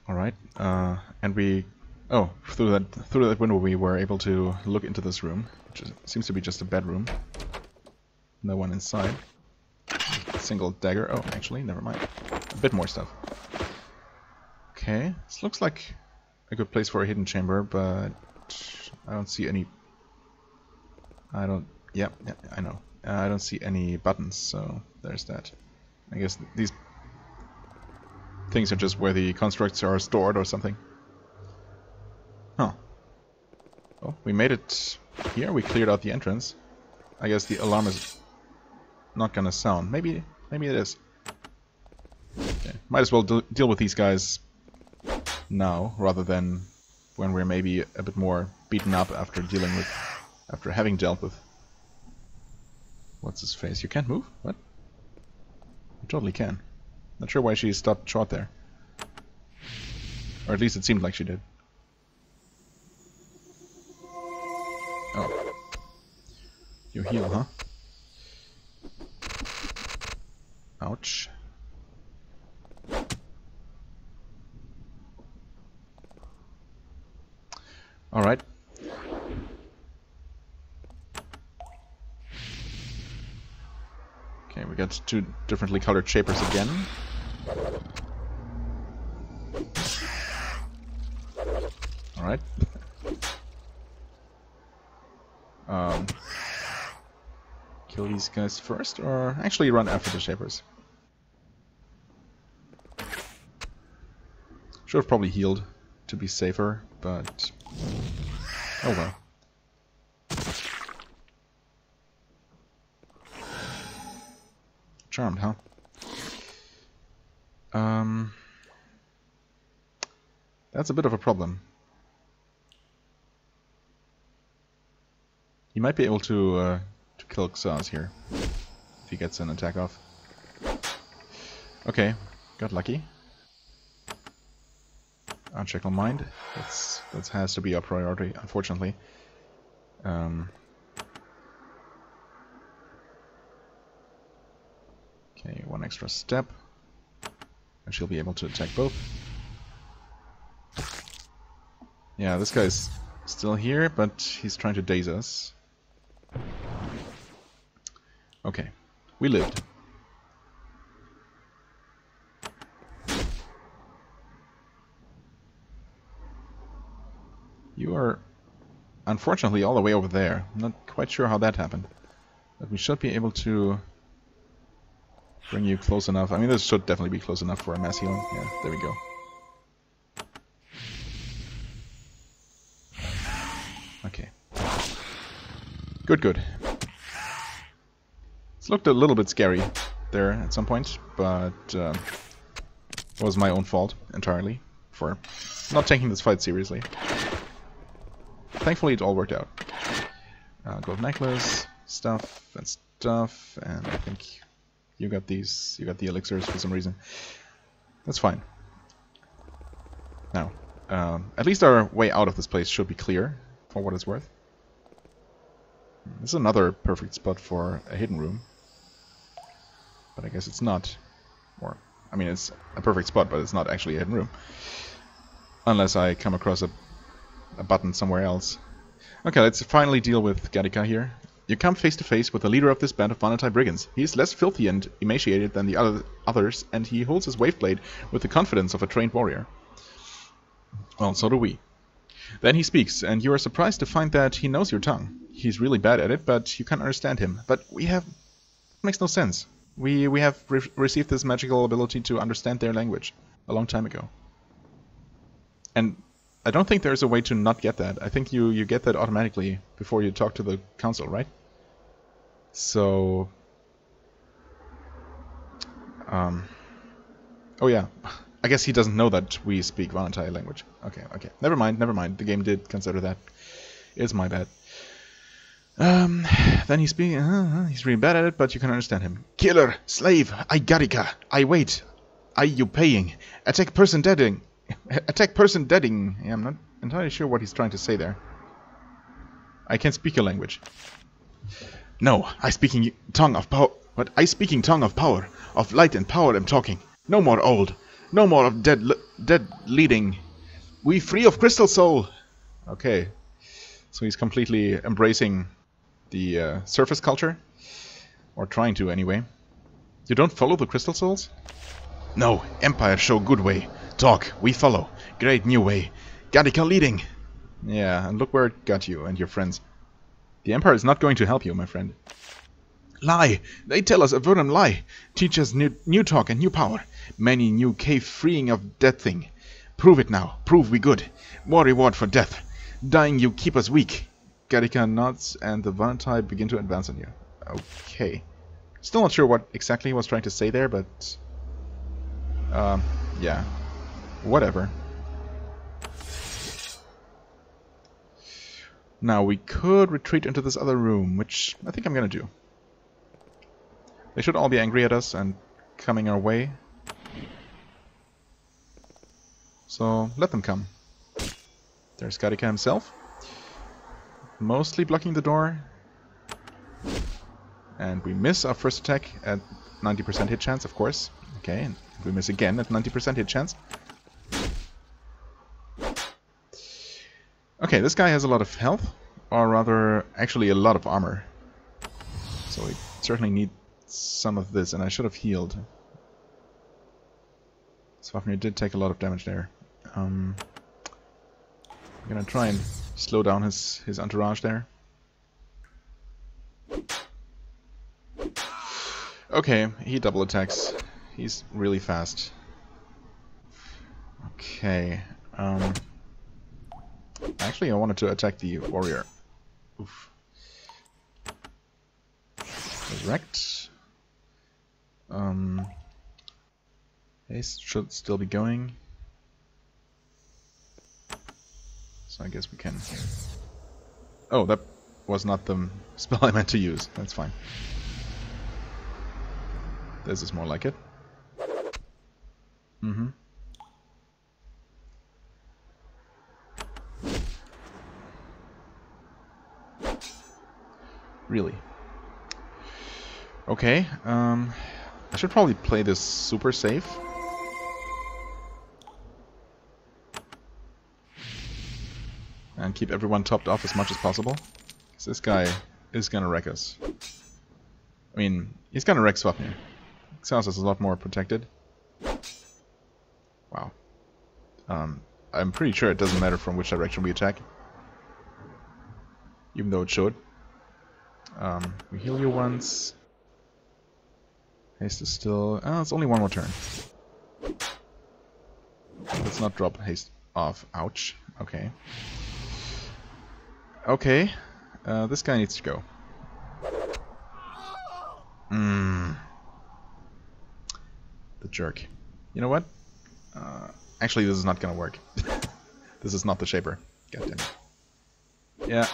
All right, and we Oh, through that window we were able to look into this room, which seems to be just a bedroom. No one inside. Single dagger. Oh, actually, never mind. A bit more stuff. Okay, this looks like a good place for a hidden chamber, but I don't see any. Yeah, I know. I don't see any buttons, so there's that. I guess these things are just where the constructs are stored or something. Huh. Oh, we made it here. We cleared out the entrance. I guess the alarm is not gonna sound. Maybe it is. Okay. Might as well deal with these guys now, rather than when we're maybe a bit more beaten up after having dealt with. What's his face? You can't move? What? You totally can. Not sure why she stopped short there. Or at least it seemed like she did. Oh. You heal, huh? Ouch. Alright. Okay, we got two differently colored shapers again. Alright. Kill these guys first, or actually run after the shapers. Should have probably healed to be safer, but oh well. Charmed, huh? That's a bit of a problem. He might be able to kill Xaz here if he gets an attack off. Okay, got lucky. Unshakle Mind. That has to be our priority, unfortunately. Okay, one extra step, and she'll be able to attack both. Yeah, this guy's still here, but he's trying to daze us. Okay, we lived. You are unfortunately all the way over there. I'm not quite sure how that happened. But we should be able to bring you close enough. I mean, this should definitely be close enough for a mass healing. Yeah, there we go. Okay. Good, good. This looked a little bit scary there at some point, but it was my own fault entirely for not taking this fight seriously. Thankfully, it all worked out. Gold necklace, stuff, and stuff, and I think you got these. You got the elixirs for some reason. That's fine. Now, at least our way out of this place should be clear, for what it's worth. This is another perfect spot for a hidden room, but I guess it's not. Or, I mean, it's a perfect spot, but it's not actually a hidden room, unless I come across a button somewhere else. Okay, let's finally deal with Gatica here. You come face to face with the leader of this band of Valentine brigands. He is less filthy and emaciated than the others, and he holds his wave blade with the confidence of a trained warrior. Well, so do we. Then he speaks, and you are surprised to find that he knows your tongue. He's really bad at it, but you can understand him. But we have... It makes no sense. We have received this magical ability to understand their language a long time ago. And I don't think there's a way to not get that. I think you get that automatically before you talk to the council, right? So... oh yeah. I guess he doesn't know that we speak Valentine language. Okay. Never mind. The game did consider that. It's my bad. Then he's really bad at it, but you can understand him. Killer! Slave! I Gatica! I wait! I you paying! Attack person deading! Attack person deading! Yeah, I'm not entirely sure what he's trying to say there. I can't speak your language. No, I speaking tongue of power. What? I speaking tongue of power, of light and power. I'm talking. No more old. No more of dead leading. We free of Crystal Soul! Okay. So he's completely embracing the surface culture. Or trying to, anyway. You don't follow the Crystal Souls? No, Empire show good way. Talk, we follow. Great new way. Gattaca leading! Yeah, and look where it got you and your friends. The Empire is not going to help you, my friend. Lie! They tell us a Verdum lie. Teach us new talk and new power. Many new cave freeing of dead thing. Prove it now. Prove we good. More reward for death. Dying you keep us weak. Gattaca nods and the Valentine begin to advance on you. Okay. Still not sure what exactly he was trying to say there, but... yeah. Whatever. Now, we could retreat into this other room, which I think I'm gonna do. They should all be angry at us and coming our way. So, let them come. There's Gattaca himself. Mostly blocking the door. And we miss our first attack at 90% hit chance, of course. Okay, and we miss again at 90% hit chance. Okay, this guy has a lot of health, or rather, actually a lot of armor. So we certainly need some of this, and I should have healed. Swafnir did take a lot of damage there. I'm gonna try and slow down his entourage there. Okay, he double attacks. He's really fast. Okay, actually I wanted to attack the warrior. Oof. Resurrect. Haste should still be going. So I guess we can... Oh, that was not the spell I meant to use. That's fine. This is more like it. Mm-hmm. Really? Okay, I should probably play this super safe. And keep everyone topped off as much as possible. Because this guy is gonna wreck us. I mean, he's gonna wreck Swafnir. Xaos is a lot more protected. Wow. I'm pretty sure it doesn't matter from which direction we attack. Even though it should. We heal you once. Haste is still... Oh, it's only one more turn. Let's not drop haste off. Ouch. Okay. Okay. This guy needs to go. The jerk. You know what? Actually, this is not gonna work. This is not the Shaper. God damn it. Yeah.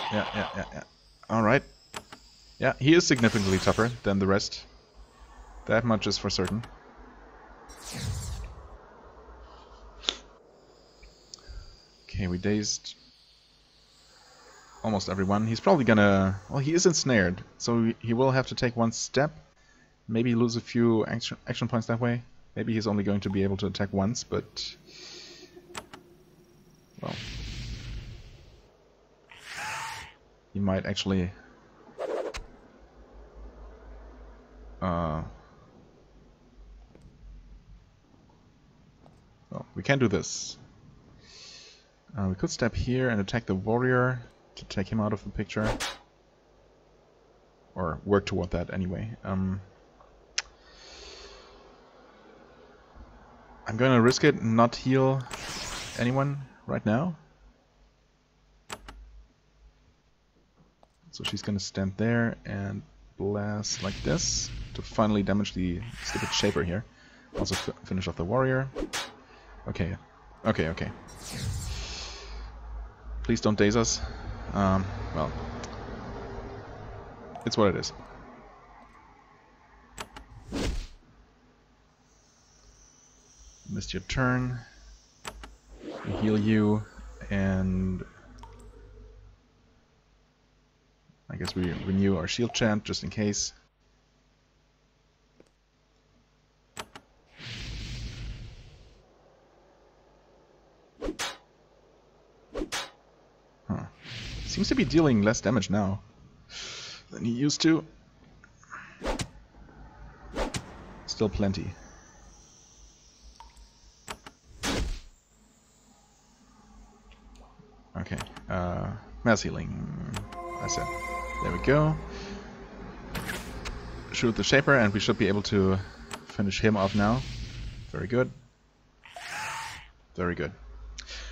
Alright. Yeah, he is significantly tougher than the rest. That much is for certain. Okay, we dazed almost everyone. He's probably gonna... Well, he is ensnared, so he will have to take one step. Maybe lose a few action points that way. Maybe he's only going to be able to attack once, but... Well... He might actually... Well, we can do this. We could step here and attack the warrior to take him out of the picture. Or work toward that anyway. I'm gonna risk it and not heal anyone right now. So she's gonna stand there and blast like this to finally damage the stupid Shaper here. Also finish off the warrior. Okay. Please don't daze us. Well. It's what it is. Missed your turn. We heal you, and I guess we renew our shield chant just in case. seems to be dealing less damage now than he used to. Still plenty. Okay, mass healing, I said. There we go. Shoot the Shaper and we should be able to finish him off now. Very good. Very good.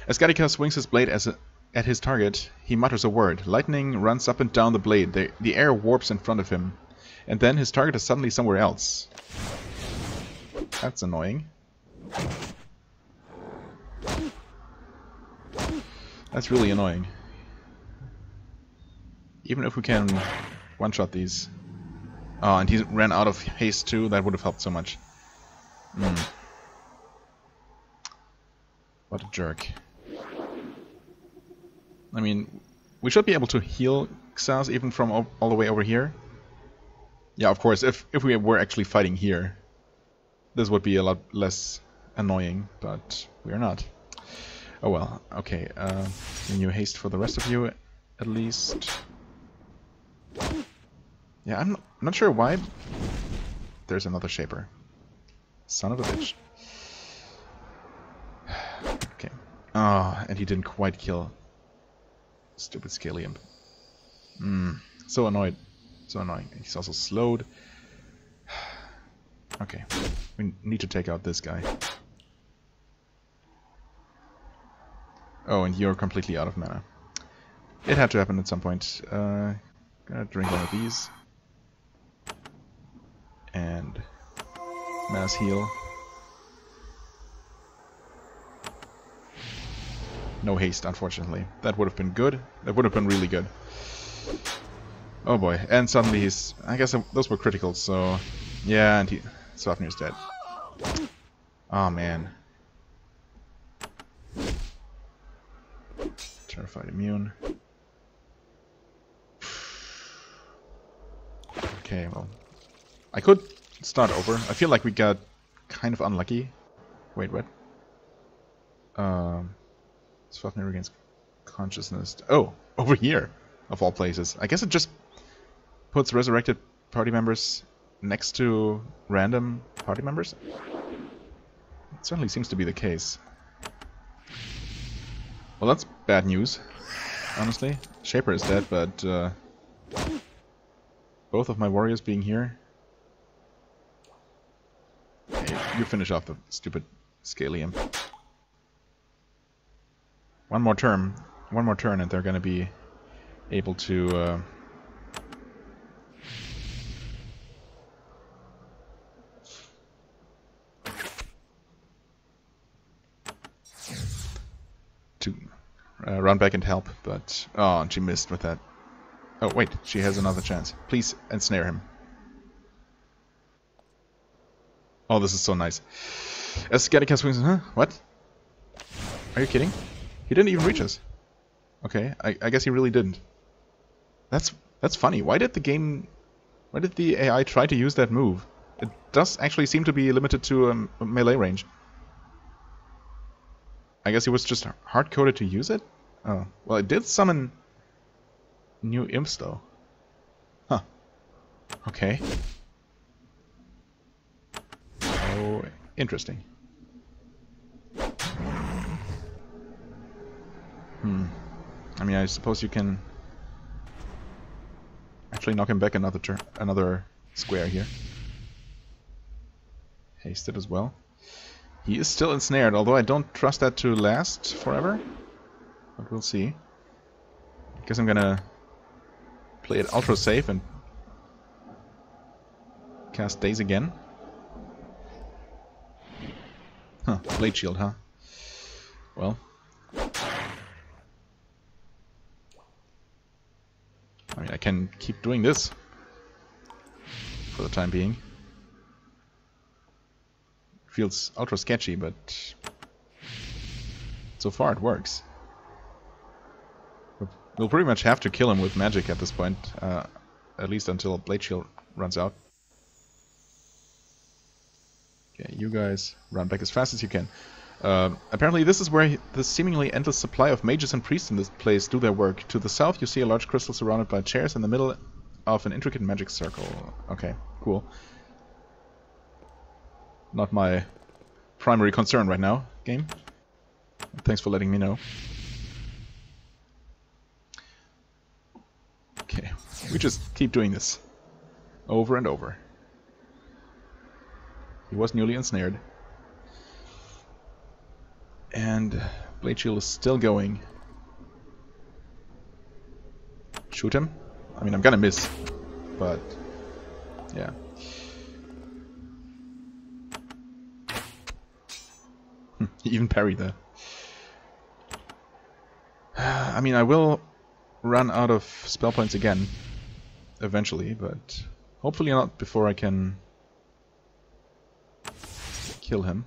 As Gattaca swings his blade at his target, he mutters a word. Lightning runs up and down the blade. The air warps in front of him. And then his target is suddenly somewhere else. That's annoying. That's really annoying. Even if we can one-shot these. Oh, and he ran out of haste too. That would have helped so much. What a jerk. I mean, we should be able to heal Xas even from all the way over here. Yeah, of course, if we were actually fighting here, this would be a lot less annoying, but we are not. Oh well, okay. Can you haste for the rest of you, at least? Yeah, I'm not sure why. There's another Shaper. Son of a bitch. Okay. Ah, and he didn't quite kill. Stupid Scaly Imp. So annoyed. So annoying. He's also slowed. Okay. We need to take out this guy. Oh, and you're completely out of mana. It had to happen at some point. Gonna drink one of these. And mass heal. No haste, unfortunately. That would have been good. That would have been really good. Oh boy. And suddenly he's... I guess those were critical, so... Yeah, and Swafnir's dead. Oh man. Terrified immune. Okay, well... I could start over. I feel like we got kind of unlucky. Wait, what? Swafnir regains consciousness. Oh, over here, of all places. I guess it just puts resurrected party members next to random party members? It certainly seems to be the case. Well, that's bad news, honestly. Shaper is dead, but both of my warriors being here... Hey, you finish off the stupid Scaly Imp. One more turn, and they're gonna be able to run back and help, but oh, and she missed with that. Oh wait, she has another chance. Please ensnare him. Oh, this is so nice. As Gattaca swings, huh? What? Are you kidding? He didn't even reach us. Okay, I guess he really didn't. That's funny. Why did the AI try to use that move? It does actually seem to be limited to a melee range. I guess he was just hard-coded to use it? Oh, well, it did summon new imps though. Huh. Okay. Oh, interesting. I mean, I suppose you can actually knock him back another square here. Hasted as well. He is still ensnared, although I don't trust that to last forever. But we'll see. I guess I'm gonna play it ultra safe and cast Daze again. Huh, Blade Shield, huh? Well. I mean, I can keep doing this for the time being. Feels ultra sketchy, but so far it works. We'll pretty much have to kill him with magic at this point, at least until Blade Shield runs out. Okay, you guys run back as fast as you can. Apparently this is where the seemingly endless supply of mages and priests in this place do their work. To the south you see a large crystal surrounded by chairs in the middle of an intricate magic circle. Okay, cool. Not my primary concern right now, game. Thanks for letting me know. Okay, we just keep doing this. Over and over. He was newly ensnared. And Blade Shield is still going. Shoot him? I mean, I'm gonna miss. But, yeah. He even parried that. I mean, I will run out of spell points again. Eventually, but hopefully not before I can kill him.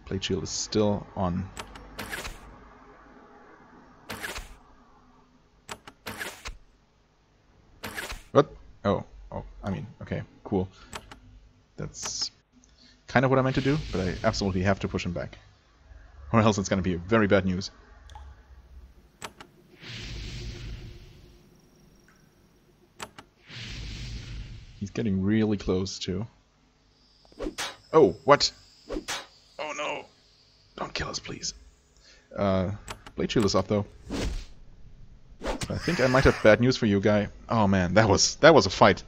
Blade Shield is still on. What? Oh, I mean, okay, cool. That's kind of what I meant to do, but I absolutely have to push him back. Or else it's going to be very bad news. He's getting really close, too. Oh, what? Oh, no. Don't kill us, please. Blade Shield is off, though. I think I might have bad news for you, guy. Oh, man, that was a fight.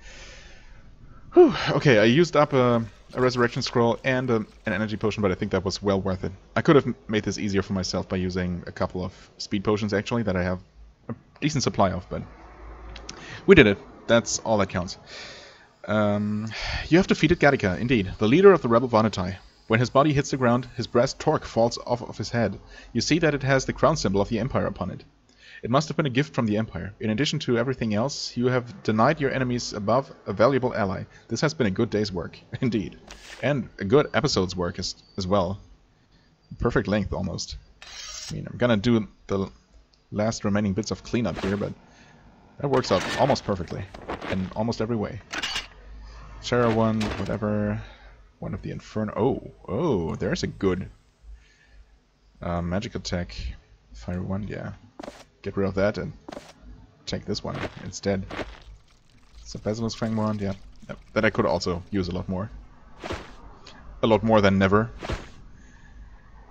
Whew. Okay, I used up a resurrection scroll and an energy potion, but I think that was well worth it. I could have made this easier for myself by using a couple of speed potions, actually, that I have a decent supply of, but we did it. That's all that counts. You have defeated Gattaca, indeed, the leader of the rebel Vanatai. When his body hits the ground, his brass torque falls off of his head. You see that it has the crown symbol of the Empire upon it. It must have been a gift from the Empire. In addition to everything else, you have denied your enemies above a valuable ally. This has been a good day's work, indeed. And a good episode's work as well. Perfect length, almost. I mean, I'm gonna do the last remaining bits of cleanup here, but that works out almost perfectly. In almost every way. Shara one, whatever. One of the Inferno. Oh, there's a good magic attack. Fire one, yeah. Get rid of that and take this one instead. It's a Basilisk Fang wand, yeah. That I could also use a lot more. A lot more than never.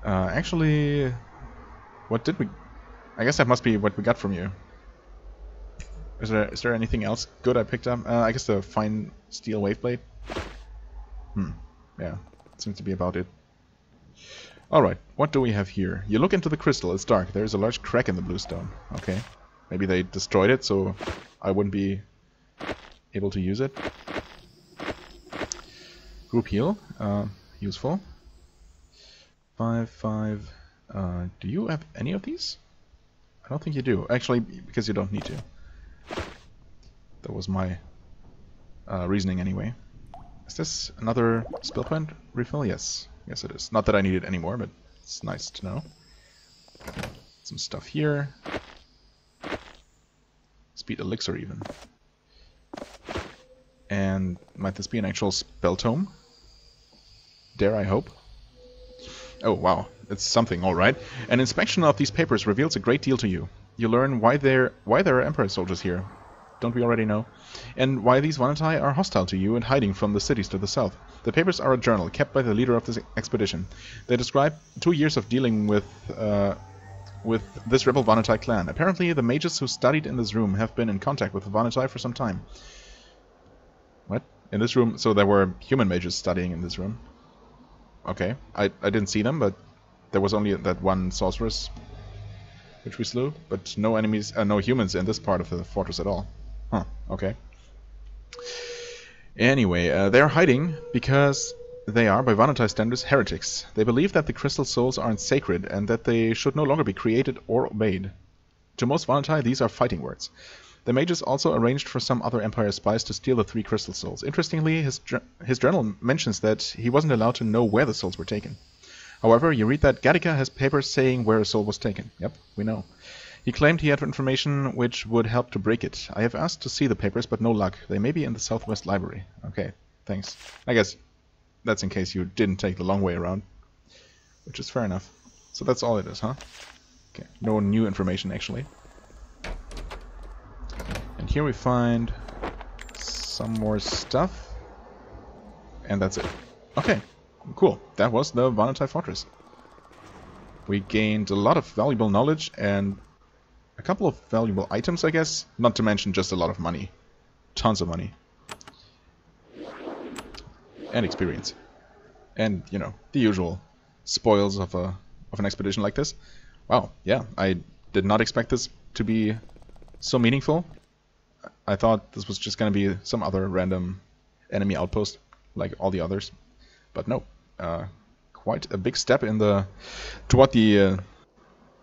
Actually, what did we... I guess that must be what we got from you. Is there anything else good I picked up? I guess the Fine Steel Waveblade. Yeah, seems to be about it. Alright, what do we have here? You look into the crystal, it's dark. There is a large crack in the blue stone. Okay. Maybe they destroyed it, so I wouldn't be able to use it. Group heal, useful. 5. Do you have any of these? I don't think you do. Actually, because you don't need to. That was my reasoning anyway. Is this another spell point refill? Yes. Yes it is. Not that I need it anymore, but it's nice to know. Some stuff here. Speed elixir even. And might this be an actual spell tome? Dare I hope? Oh wow, it's something, alright. An inspection of these papers reveals a great deal to you. You learn why there are Empire soldiers here. Don't we already know? And why these Vanatai are hostile to you and hiding from the cities to the south. The papers are a journal kept by the leader of this expedition. They describe 2 years of dealing with this rebel Vanatai clan. Apparently, the mages who studied in this room have been in contact with the Vanatai for some time. What? In this room? So there were human mages studying in this room. Okay. I didn't see them, but there was only that one sorceress which we slew, but no enemies, no humans in this part of the fortress at all. Huh, okay. Anyway, they're hiding because they are, by Vanatai standards, heretics. They believe that the crystal souls aren't sacred and that they should no longer be created or obeyed. To most Vanatai, these are fighting words. The mages also arranged for some other Empire spies to steal the 3 crystal souls. Interestingly, his journal mentions that he wasn't allowed to know where the souls were taken. However, you read that Gattaca has papers saying where a soul was taken. Yep, we know. He claimed he had information which would help to break it. I have asked to see the papers, but no luck. They may be in the Southwest Library. Okay, thanks. I guess that's in case you didn't take the long way around, which is fair enough. So that's all it is, huh? Okay, no new information actually. And here we find some more stuff, and that's it. Okay, cool. That was the Vanatai Fortress. We gained a lot of valuable knowledge and a couple of valuable items, I guess. Not to mention just a lot of money. Tons of money. And experience. And, you know, the usual spoils of an expedition like this. Wow, yeah, I did not expect this to be so meaningful. I thought this was just going to be some other random enemy outpost, like all the others. But no, quite a big step in toward the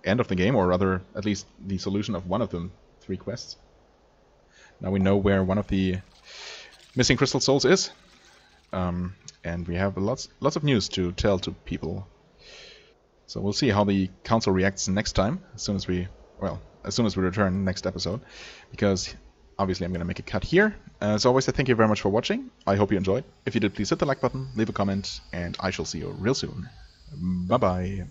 end of the game, or rather, at least the solution of one of the 3 quests. Now we know where one of the missing crystal souls is, and we have lots of news to tell to people. So we'll see how the council reacts next time, as soon as we return next episode, because obviously I'm going to make a cut here. As always, I thank you very much for watching. I hope you enjoyed. If you did, please hit the like button, leave a comment, and I shall see you real soon. Bye bye.